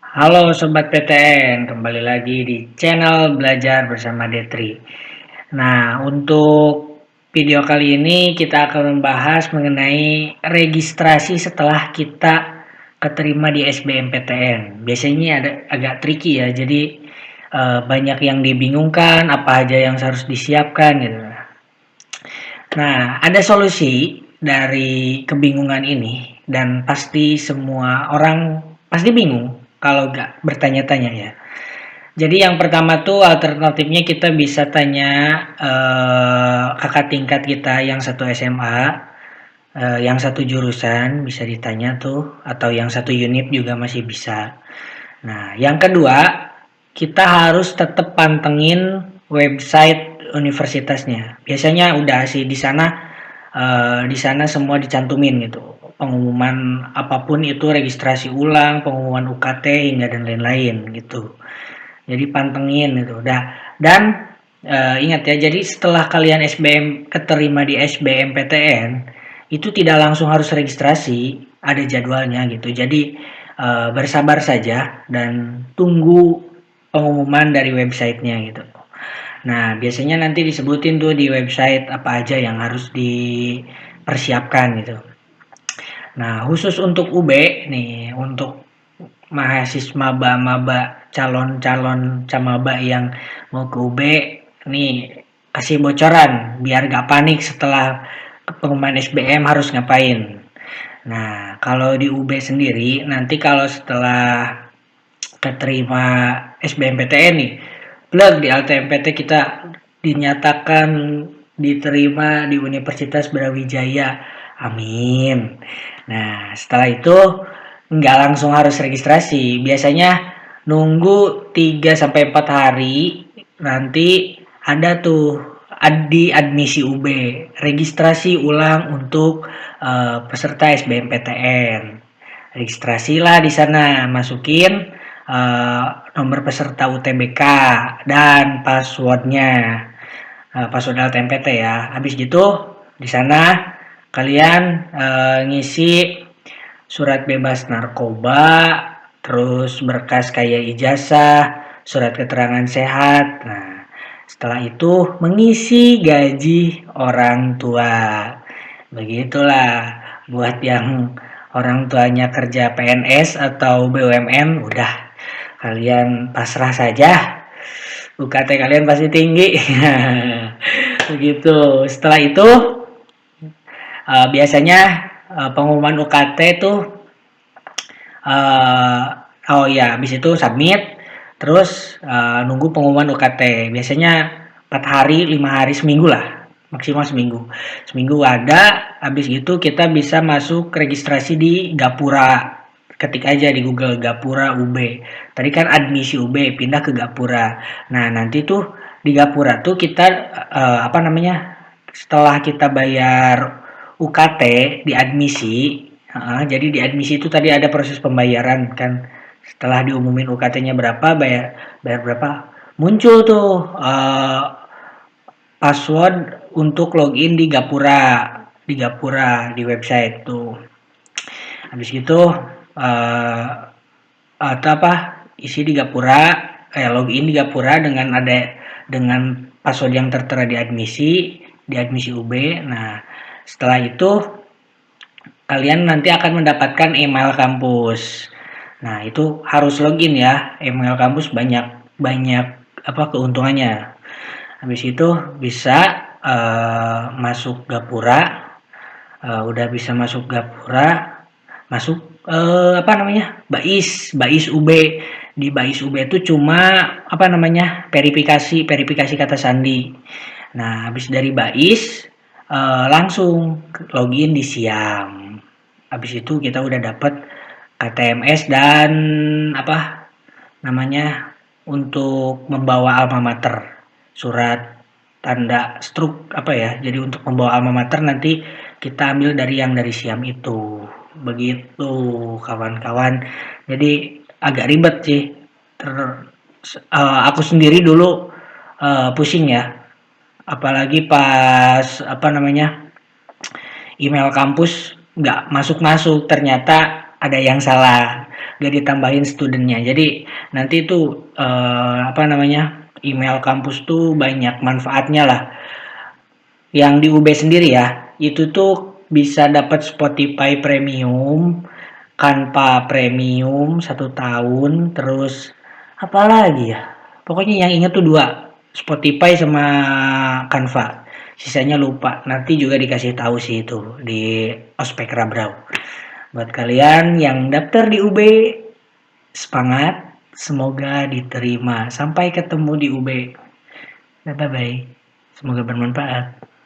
Halo Sobat PTN, kembali lagi di channel Belajar Bersama Detri. Nah, untuk video kali ini kita akan membahas mengenai registrasi setelah kita keterima di SBMPTN. Biasanya ada agak tricky ya, jadi banyak yang dibingungkan, apa aja yang harus disiapkan gitu. Nah, ada solusi dari kebingungan ini dan pasti semua orang pasti bingung kalau nggak bertanya-tanya ya. Jadi yang pertama tuh alternatifnya kita bisa tanya kakak tingkat kita yang satu SMA, yang satu jurusan bisa ditanya tuh, atau yang satu unit juga masih bisa. Nah, yang kedua kita harus tetap pantengin website universitasnya. Biasanya udah sih di sana semua dicantumin gitu. Pengumuman apapun itu registrasi ulang, pengumuman UKT hingga dan lain-lain gitu. Jadi pantengin gitu. Dan ingat ya, jadi setelah kalian keterima di SBMPTN itu tidak langsung harus registrasi, ada jadwalnya gitu. Jadi bersabar saja dan tunggu pengumuman dari websitenya gitu. Nah, biasanya nanti disebutin tuh di website apa aja yang harus dipersiapkan gitu. Nah, khusus untuk UB nih, untuk mahasiswa maba-maba, calon-calon camaba yang mau ke UB, nih kasih bocoran biar gak panik setelah pengumuman SBM harus ngapain. Nah, kalau di UB sendiri, nanti kalau setelah keterima SBMPTN nih, plug di LTMPT kita dinyatakan diterima di Universitas Brawijaya. Amin. Nah, setelah itu nggak langsung harus registrasi. Biasanya nunggu 3 sampai 4 hari, nanti ada tuh di admisi UB, registrasi ulang untuk peserta SBMPTN. Registrasilah di sana, masukin nomor peserta UTBK dan passwordnya, password LTMPT ya. Habis gitu di sana kalian ngisi surat bebas narkoba, terus berkas kayak ijazah, surat keterangan sehat. Nah, setelah itu mengisi gaji orang tua. Begitulah buat yang orang tuanya kerja PNS atau BUMN, udah kalian pasrah saja. UKT kalian pasti tinggi. Begitu. Setelah itu biasanya pengumuman UKT itu oh ya, habis itu submit, terus nunggu pengumuman UKT. Biasanya 4 hari, 5 hari, seminggu lah, maksimal seminggu. Seminggu ada, habis itu kita bisa masuk registrasi di Gapura. Ketik aja di Google Gapura UB. Tadi kan admisi UB, pindah ke Gapura. Nah, nanti tuh di Gapura tuh kita apa namanya? Setelah kita bayar UKT di admisi, jadi di admisi itu tadi ada proses pembayaran kan. Setelah diumumin UKT-nya berapa, bayar berapa, muncul tuh password untuk login di website tuh. Habis gitu atau apa, isi di Gapura, login di Gapura dengan password yang tertera di admisi UB. Nah, setelah itu kalian nanti akan mendapatkan email kampus. Nah, itu harus login ya. Email kampus banyak banyak apa keuntungannya. Habis itu bisa masuk Gapura, udah bisa masuk Gapura, masuk apa namanya? Bais UB. Di Bais UB itu cuma apa namanya? verifikasi kata sandi. Nah, habis dari Bais langsung login di Siam. Habis itu kita udah dapat KTMS dan apa namanya untuk membawa alma mater, surat tanda struk apa ya. Jadi untuk membawa alma mater nanti kita ambil dari Siam itu. Begitu kawan-kawan. Jadi agak ribet sih. Aku sendiri dulu pusing ya. Apalagi pas apa namanya email kampus nggak masuk-masuk, ternyata ada yang salah, gak ditambahin studentnya. Jadi nanti tuh email kampus tuh banyak manfaatnya lah. Yang di UB sendiri ya, itu tuh bisa dapat Spotify Premium, Canva Premium 1 tahun, terus apa lagi ya? Pokoknya yang ingat tuh dua, Spotify sama Canva. Sisanya lupa. Nanti juga dikasih tahu sih itu di ospek Rabrau. Buat kalian yang daftar di UB, semangat, semoga diterima. Sampai ketemu di UB. Bye bye. Semoga bermanfaat.